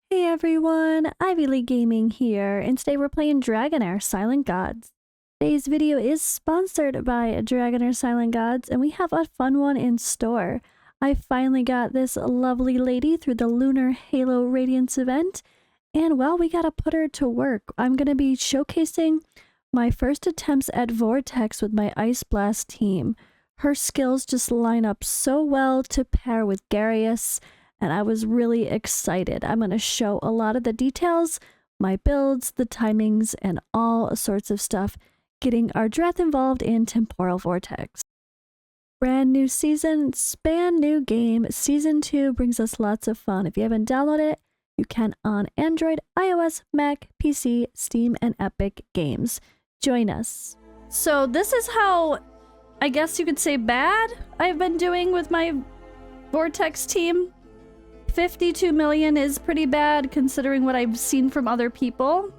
Hey everyone, Ivy League Gaming here, and today we're playing Dragonheir Silent Gods. Today's video is sponsored by Dragonheir Silent Gods, and we have a fun one in store. I finally got this lovely lady through the Lunar Halo Radiance event, and well, we gotta put her to work. I'm gonna be showcasing my first attempts at Vortex with my Ice Blast team. Her skills just line up so well to pair with Garius, and I was really excited. I'm going to show a lot of the details, my builds, the timings, and all sorts of stuff, getting Ardreth involved in Temporal Vortex. Brand new season, span new game. Season 2 brings us lots of fun. If you haven't downloaded it, you can on Android, iOS, Mac, PC, Steam, and Epic Games. Join us. So this is how, I guess you could say, bad I've been doing with my Vortex team. 52 million is pretty bad considering what I've seen from other people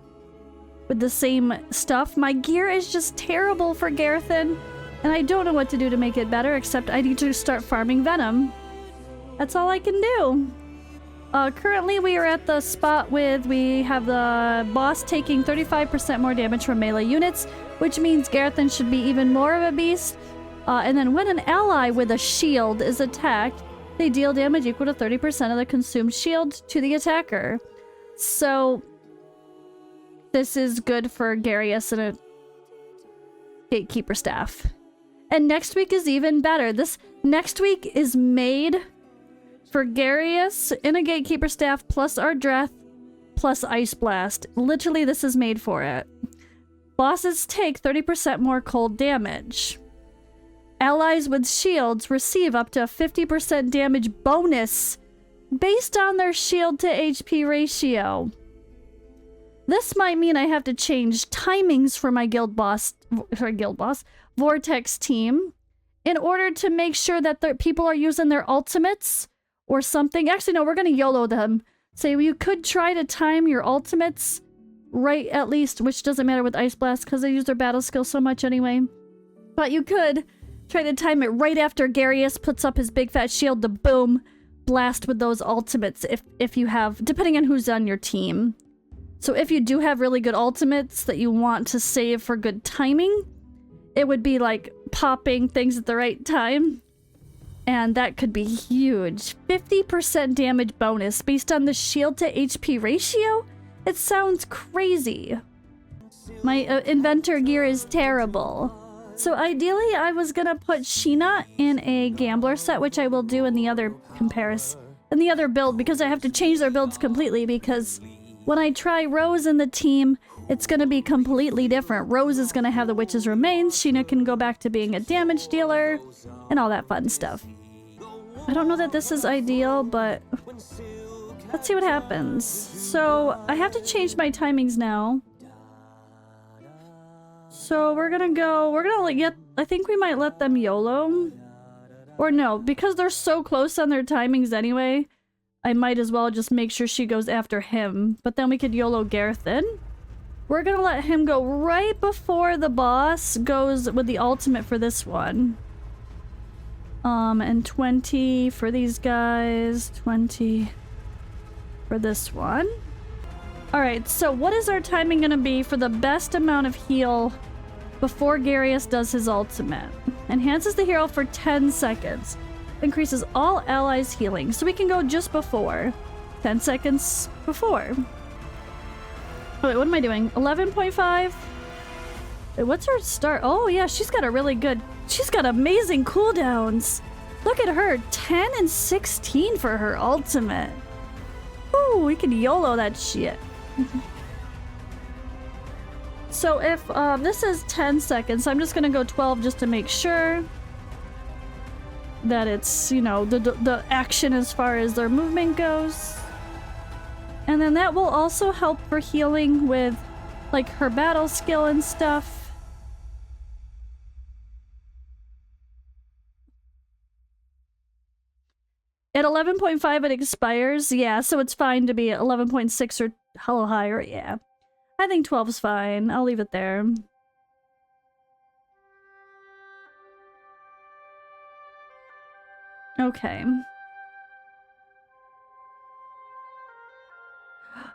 with the same stuff. My gear is just terrible for Garthen, and I don't know what to do to make it better except I need to start farming Venom. That's all I can do. Currently we are at the spot we have the boss taking 35% more damage from melee units, which means Garthen should be even more of a beast. And then when an ally with a shield is attacked, they deal damage equal to 30% of the consumed shield to the attacker. So this is good for Garius and a Gatekeeper staff. And next week is even better. This next week is made for Garius and a Gatekeeper staff plus Ardreth plus Ice Blast. Literally, this is made for it. Bosses take 30% more cold damage. Allies with shields receive up to a 50% damage bonus based on their shield to HP ratio. This might mean I have to change timings for my Vortex team in order to make sure that people are using their ultimates or something. Actually, no, we're going to YOLO them. Say, you could try to time your ultimates right at least, which doesn't matter with Ice Blast because they use their battle skill so much anyway. But you could try to time it right after Garius puts up his big fat shield to boom, blast with those ultimates if you have, depending on who's on your team. So if you do have really good ultimates that you want to save for good timing, it would be like popping things at the right time. And that could be huge. 50% damage bonus based on the shield to HP ratio? It sounds crazy. My inventor gear is terrible. So ideally, I was gonna put Sheena in a gambler set, which I will do in the other build, because I have to change their builds completely, because when I try Rose in the team, it's gonna be completely different. Rose is gonna have the Witch's Remains, Sheena can go back to being a damage dealer, and all that fun stuff. I don't know that this is ideal, but let's see what happens. So I have to change my timings now. So we're gonna I think we might let them YOLO. Or no, because they're so close on their timings anyway, I might as well just make sure she goes after him. But then we could YOLO Garthen. We're gonna let him go right before the boss goes with the ultimate for this one. And 20 for these guys, 20 for this one. Alright, so what is our timing gonna be for the best amount of heal before Garius does his ultimate? Enhances the hero for 10 seconds. Increases all allies' healing. So we can go just before. 10 seconds before. Oh wait, what am I doing? 11.5? Wait, what's her start? Oh yeah, she's got amazing cooldowns. Look at her, 10 and 16 for her ultimate. Ooh, we can YOLO that shit. So if this is 10 seconds, I'm just gonna go 12 just to make sure that it's, you know, the action as far as their movement goes. And then that will also help for healing with like her battle skill and stuff. At 11.5 it expires, yeah, so it's fine to be at 11.6 or hella higher, yeah. I think 12 is fine. I'll leave it there. Okay.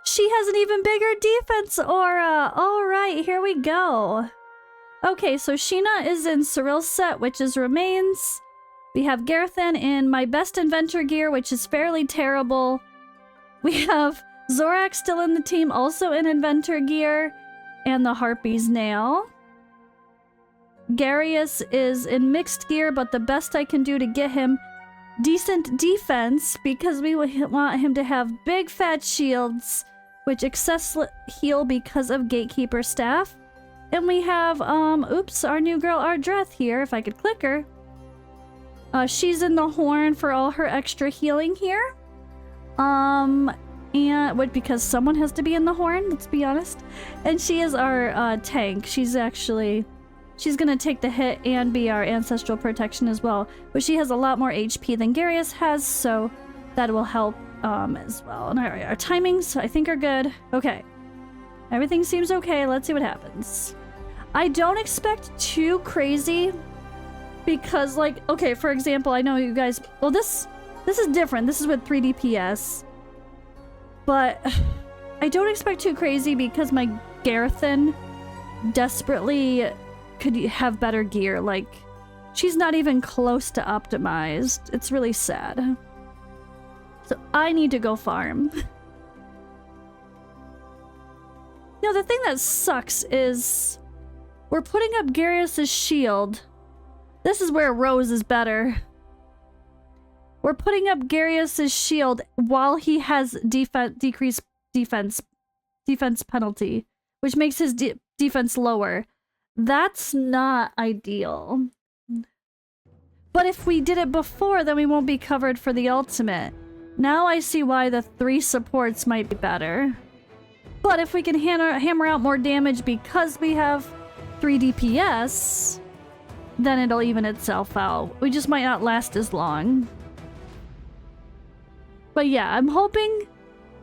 She has an even bigger defense aura! Alright, here we go. Okay, so Sheena is in Cyril's set, which is Remains. We have Garthen in my best inventor gear, which is fairly terrible. We have Zorak still in the team, also in inventor gear, and the Harpy's Nail. Garius is in mixed gear, but the best I can do to get him decent defense, because we want him to have big fat shields, which excess heal because of Gatekeeper staff. And we have, oops, our new girl Ardreth here, if I could click her. She's in the horn for all her extra healing here. Because someone has to be in the horn, let's be honest. And she is our tank. She's gonna take the hit and be our ancestral protection as well. But she has a lot more HP than Garius has, so that will help as well. And our timings, I think, are good. Okay. Everything seems okay. Let's see what happens. I don't expect too crazy because, like, okay, for example, I know you guys... Well, this is different. This is with 3 DPS. But I don't expect too crazy because my Garthen desperately could have better gear. Like, she's not even close to optimized. It's really sad. So I need to go farm. Now, the thing that sucks is we're putting up Garius' shield. This is where Rose is better. We're putting up Garius' shield while he has decreased defense penalty, which makes his defense lower. That's not ideal. But if we did it before, then we won't be covered for the ultimate. Now I see why the 3 supports might be better. But if we can hammer out more damage because we have 3 DPS, then it'll even itself out. We just might not last as long. But yeah, I'm hoping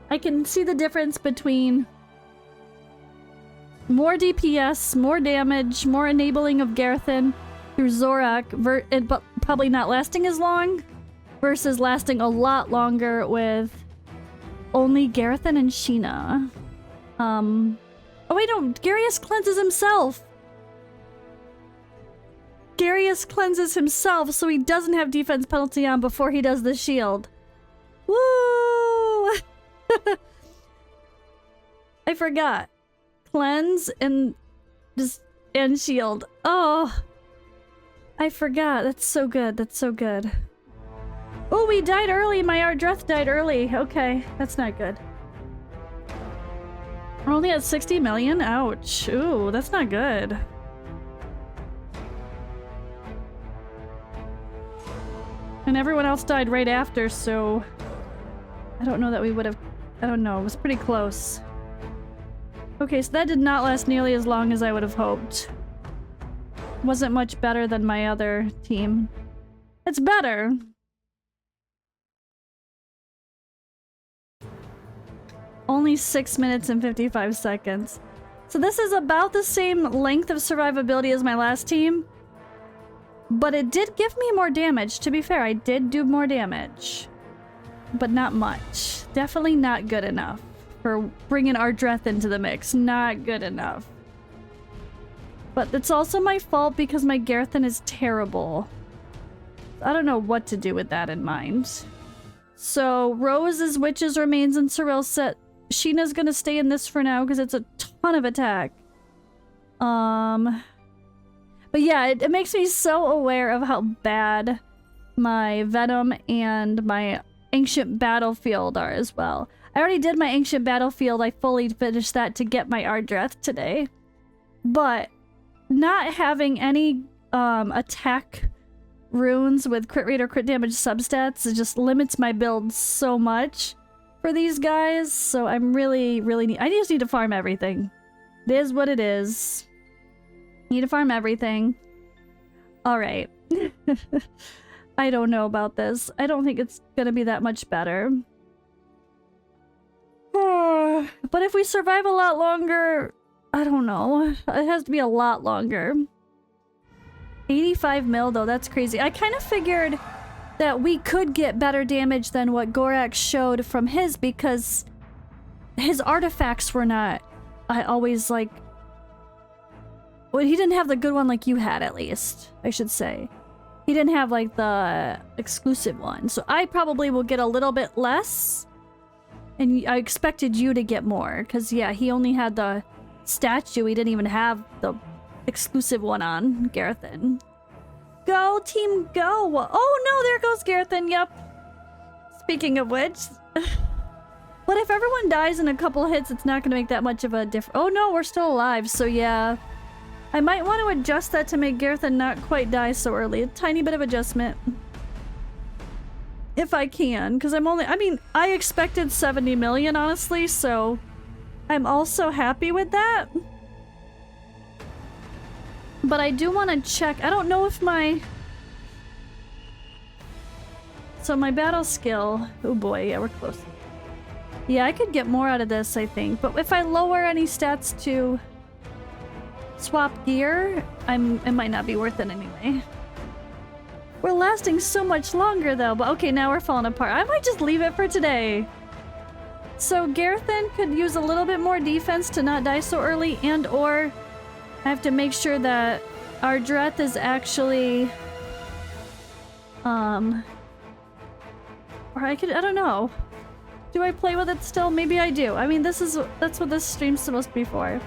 I can see the difference between more DPS, more damage, more enabling of Garthen through Zorak, but probably not lasting as long, versus lasting a lot longer with only Garthen and Sheena. Oh wait, no, Garius cleanses himself! Garius cleanses himself so he doesn't have defense penalty on before he does the shield. Woo! I forgot. Cleanse and shield. Oh, I forgot. That's so good. That's so good. Oh, we died early. My Ardreth died early. Okay, that's not good. We're only at 60 million? Ouch. Ooh, that's not good. And everyone else died right after, so... I don't know that we would have... I don't know, it was pretty close. Okay, so that did not last nearly as long as I would have hoped. Wasn't much better than my other team. It's better! Only 6 minutes and 55 seconds. So this is about the same length of survivability as my last team. But it did give me more damage. To be fair, I did do more damage. But not much. Definitely not good enough for bringing Ardreth into the mix. Not good enough. But it's also my fault because my Garthen is terrible. I don't know what to do with that in mind. So Rose's Witches Remains in Cyril's set. Sheena's gonna stay in this for now because it's a ton of attack. But yeah, it makes me so aware of how bad my Venom and my Ancient Battlefield are as well. I already did my Ancient Battlefield. I fully finished that to get my Ardreth today. But not having any attack runes with crit rate or crit damage substats, it just limits my build so much for these guys. So I'm really I just need to farm everything. It is what it is. Need to farm everything. Alright. I don't know about this. I don't think it's gonna be that much better. But if we survive a lot longer, I don't know. It has to be a lot longer. 85 mil though, that's crazy. I kind of figured that we could get better damage than what Gorak showed from his because his artifacts were not... I always, like... Well, he didn't have the good one like you had, at least, I should say. He didn't have, like, the exclusive one. So I probably will get a little bit less. And I expected you to get more. Because, yeah, he only had the statue. He didn't even have the exclusive one on Garethan. Go, team, go! Oh, no, there goes Garethan, yep. Speaking of which... But if everyone dies in a couple hits, it's not going to make that much of a difference. Oh, no, we're still alive, so yeah. I might want to adjust that to make Garethan not quite die so early. A tiny bit of adjustment. If I can, because I'm only... I mean, I expected 70 million, honestly, so... I'm also happy with that. But I do want to check... I don't know if my... So my battle skill... Oh boy, yeah, we're close. Yeah, I could get more out of this, I think. But if I lower any stats to... swap gear, it might not be worth it anyway. We're lasting so much longer though, but okay, now we're falling apart. I might just leave it for today. So Garethan could use a little bit more defense to not die so early, and or I have to make sure that Ardreth is actually or I don't know. Do I play with it still? Maybe I do. I mean, that's what this stream's supposed to be for.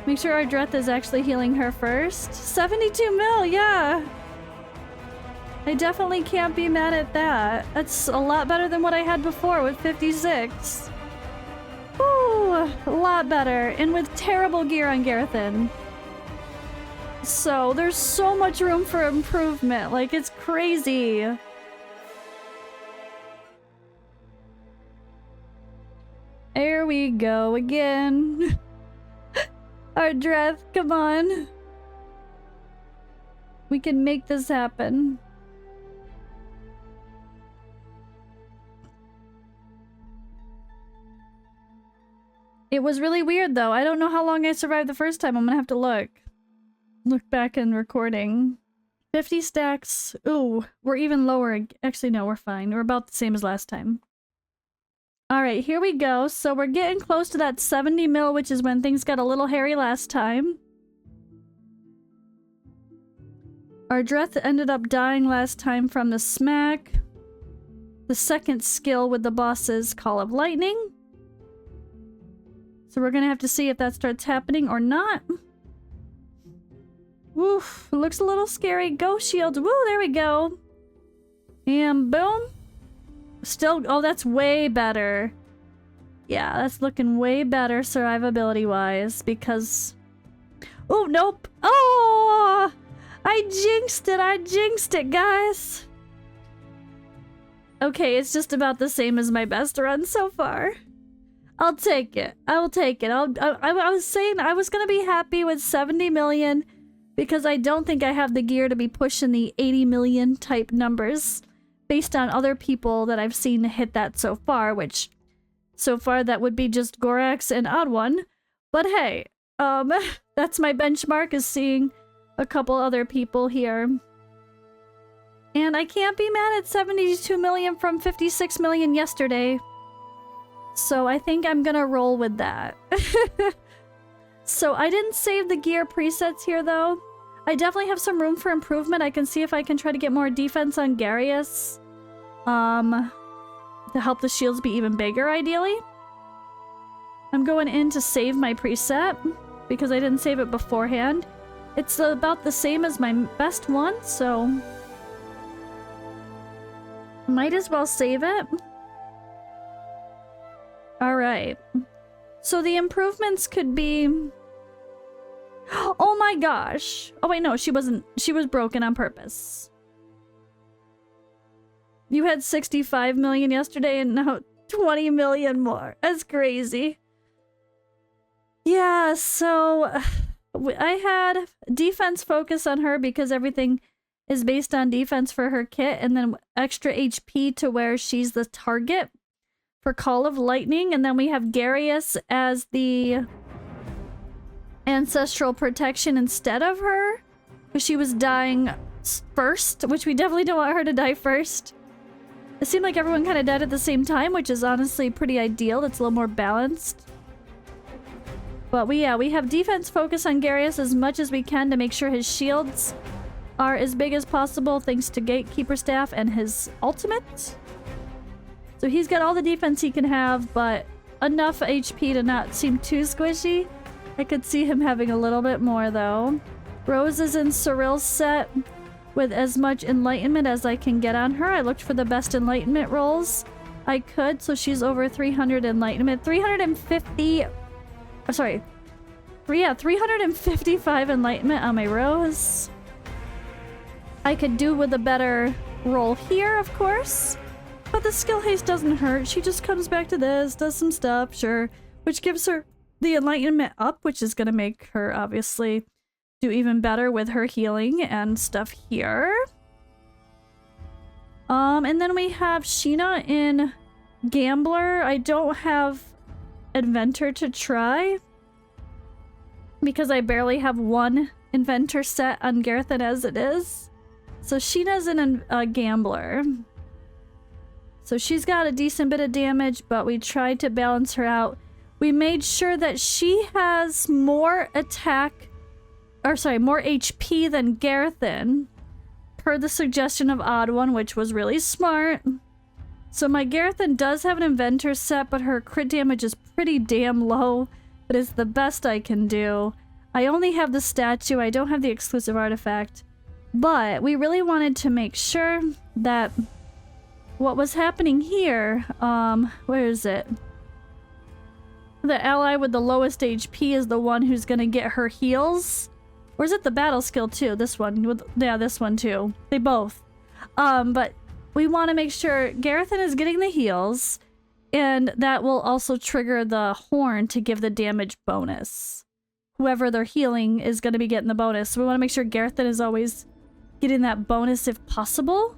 Make sure Ardreth is actually healing her first. 72 mil, yeah! I definitely can't be mad at that. That's a lot better than what I had before with 56. Ooh, a lot better. And with terrible gear on Garethan. So, there's so much room for improvement. Like, it's crazy. There we go again. Ardreth, come on. We can make this happen. It was really weird though. I don't know how long I survived the first time. I'm gonna have to look. Look back in recording. 50 stacks. Ooh, we're even lower. Actually, no, we're fine. We're about the same as last time. Alright, here we go. So we're getting close to that 70 mil, which is when things got a little hairy last time. Ardreth ended up dying last time from the smack. The second skill with the boss's Call of Lightning. So we're gonna have to see if that starts happening or not. Woof, it looks a little scary. Go shield. Woo, there we go. And boom. Still, oh, that's way better. Yeah, that's looking way better survivability-wise, because... Oh, nope. Oh! I jinxed it, guys! Okay, it's just about the same as my best run so far. I'll take it. I'll take it. I was saying I was gonna be happy with 70 million, because I don't think I have the gear to be pushing the 80 million type numbers. Based on other people that I've seen hit that so far, which so far that would be just Gorax and Odd One. But hey, that's my benchmark, is seeing a couple other people here. And I can't be mad at 72 million from 56 million yesterday. So I think I'm gonna roll with that. So I didn't save the gear presets here though. I definitely have some room for improvement. I can see if I can try to get more defense on Garius. To help the shields be even bigger, ideally. I'm going in to save my preset, because I didn't save it beforehand. It's about the same as my best one, so... might as well save it. Alright. So the improvements could be... Oh my gosh! Oh wait, no, she wasn't. She was broken on purpose. You had 65 million yesterday and now 20 million more. That's crazy. Yeah, so... I had defense focus on her because everything is based on defense for her kit, and then extra HP to where she's the target for Call of Lightning, and then we have Garius as the... ancestral protection instead of her, because she was dying first, which we definitely don't want her to die first, It seemed like everyone kind of died at the same time, which is honestly pretty ideal. That's a little more balanced. But we have defense focus on Garius as much as we can to make sure his shields are as big as possible thanks to Gatekeeper Staff and his ultimate. So he's got all the defense he can have, but enough HP to not seem too squishy. I could see him having a little bit more though. Rose is in Cyril's set with as much enlightenment as I can get on her. I looked for the best enlightenment rolls I could, so she's over 300 enlightenment. 350... Oh, sorry. Yeah, 355 enlightenment on my Rose. I could do with a better roll here, of course. But the skill haste doesn't hurt. She just comes back to this, does some stuff, sure. Which gives her the enlightenment up, which is going to make her, obviously, do even better with her healing and stuff here. And then we have Sheena in Gambler. I don't have Inventor to try because I barely have one Inventor set on Garthen as it is. So Sheena's in a Gambler. So she's got a decent bit of damage, but we tried to balance her out. We made sure that she has more attack, or sorry, more HP than Garthen, per the suggestion of Odd One, which was really smart. So my Garthen does have an Inventor set, but her crit damage is pretty damn low. But it's the best I can do. I only have the statue, I don't have the exclusive artifact. But we really wanted to make sure that what was happening here, where is it? The ally with the lowest HP is the one who's gonna get her heals. Or is it the battle skill too? This one, yeah, this one too. They both. But we want to make sure Garthen is getting the heals, and that will also trigger the horn to give the damage bonus. Whoever they're healing is going to be getting the bonus. So we want to make sure Garthen is always getting that bonus if possible.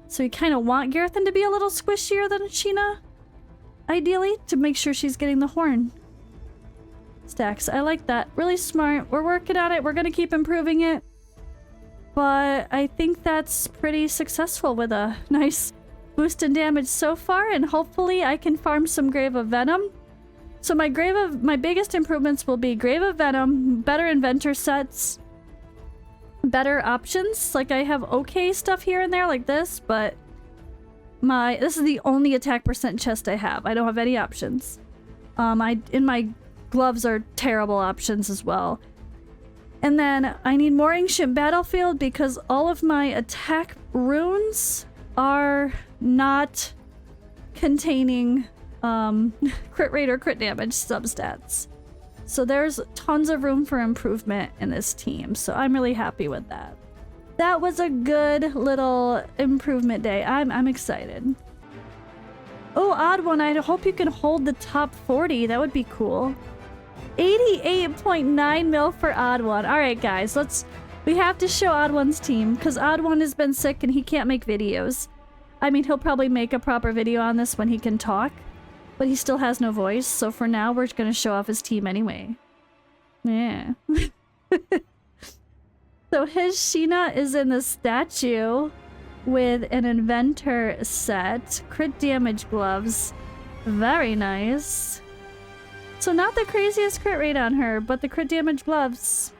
So we kind of want Garthen to be a little squishier than Sheena, ideally, to make sure she's getting the horn stacks. I like that. Really smart. We're working on it. We're going to keep improving it. But I think that's pretty successful with a nice boost in damage so far, and hopefully I can farm some Grave of Venom. So my biggest improvements will be Grave of Venom, better Inventor sets, better options. Like I have okay stuff here and there like this, but this is the only attack percent chest I have. I don't have any options. In my gloves are terrible options as well. And then I need more Ancient Battlefield because all of my attack runes are not containing crit rate or crit damage substats. So there's tons of room for improvement in this team, so I'm really happy with that. That was a good little improvement day. I'm excited. Oh, Odd One, I hope you can hold the top 40. That would be cool. 88.9 mil for Odd One. Alright guys, we have to show Odd One's team, because Odd One has been sick and he can't make videos. I mean, he'll probably make a proper video on this when he can talk, but he still has no voice, so for now we're gonna show off his team anyway. Yeah. So his Sheena is in the statue with an Inventor set, crit damage gloves. Very nice. So not the craziest crit rate on her, but the crit damage gloves.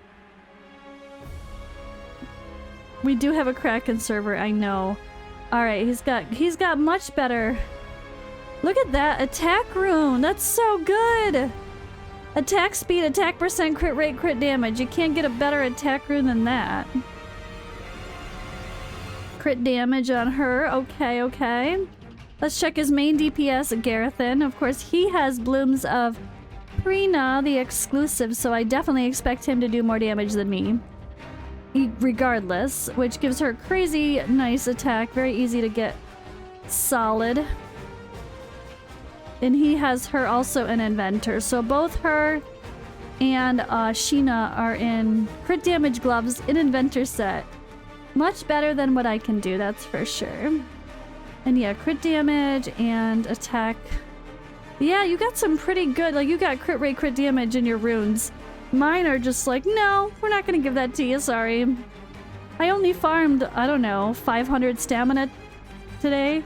We do have a Kraken server, I know. Alright, he's got much better. Look at that attack rune. That's so good. Attack speed, attack percent, crit rate, crit damage. You can't get a better attack rune than that. Crit damage on her. Okay, okay. Let's check his main DPS, Garthen. Of course, he has Blooms of Prina, the exclusive, so I definitely expect him to do more damage than me. Regardless, which gives her crazy nice attack. Very easy to get solid. And he has her also an Inventor. So both her and Sheena are in crit damage gloves in Inventor set. Much better than what I can do, that's for sure. And yeah, crit damage and attack. Yeah, you got some pretty good, like you got crit rate, crit damage in your runes. Mine are just like, no, we're not gonna give that to you, sorry. I only farmed, I don't know, 500 stamina today.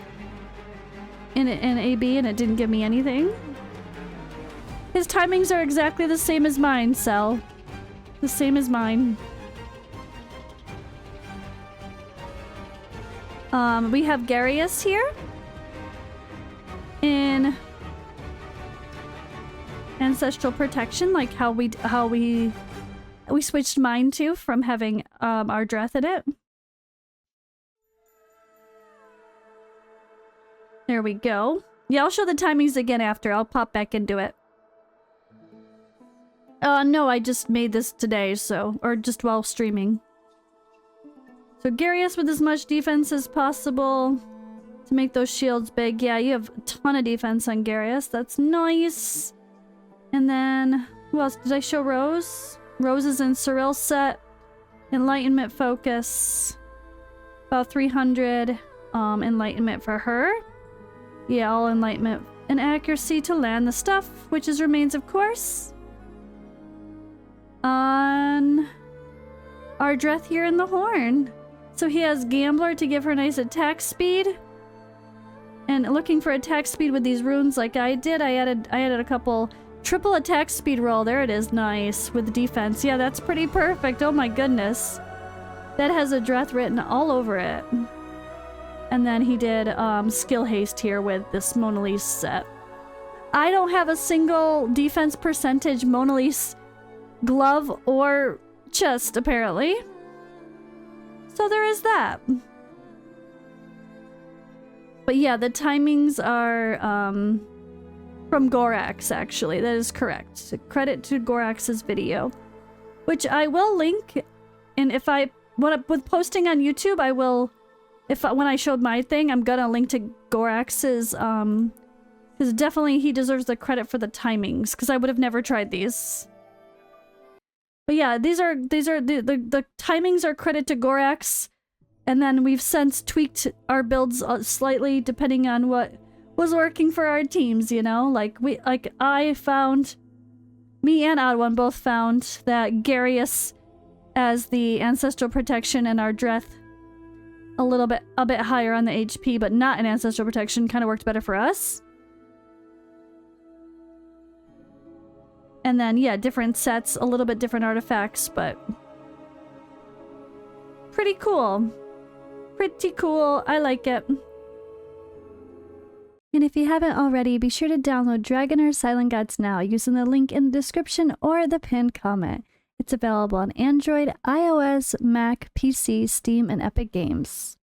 in AB and it didn't give me anything. His timings are exactly the same as mine, Cell. The same as mine. We have Garius here. In Ancestral Protection, like how we switched mine to from having Ardreth in it. There we go. Yeah, I'll show the timings again after. I'll pop back into it. No, I just made this today, so... Or just while streaming. So Garius with as much defense as possible to make those shields big. Yeah, you have a ton of defense on Garius. That's nice. And then... Who else? Did I show Rose? Rose is in Cyril's set. Enlightenment focus. About 300 enlightenment for her. Yeah, all enlightenment and accuracy to land the stuff, which is remains, of course. On Ardreth here in the horn. So he has Gambler to give her nice attack speed. And looking for attack speed with these runes like I did, I added a couple triple attack speed roll. There it is, nice. With defense. Yeah, that's pretty perfect. Oh my goodness. That has Ardreth written all over it. And then he did skill haste here with this Mona Lisa set. I don't have a single defense percentage Mona Lisa glove or chest, apparently. So there is that. But yeah, the timings are from Gorax, actually. That is correct. Credit to Gorax's video, which I will link. And if with posting on YouTube, I will, when I showed my thing, I'm gonna link to Gorax's, because definitely he deserves the credit for the timings, because I would have never tried these. But yeah, the timings are credit to Gorax, and then we've since tweaked our builds slightly depending on what was working for our teams, you know? I found, me and Odd1 both found that Garius as the Ancestral Protection and Ardreth a bit higher on the HP, but not an Ancestral Protection, kind of worked better for us. And then, yeah, different sets, a little bit different artifacts, but pretty cool. Pretty cool. I like it. And if you haven't already, be sure to download Dragonheir Silent Gods now using the link in the description or the pinned comment. It's available on Android, iOS, Mac, PC, Steam, and Epic Games.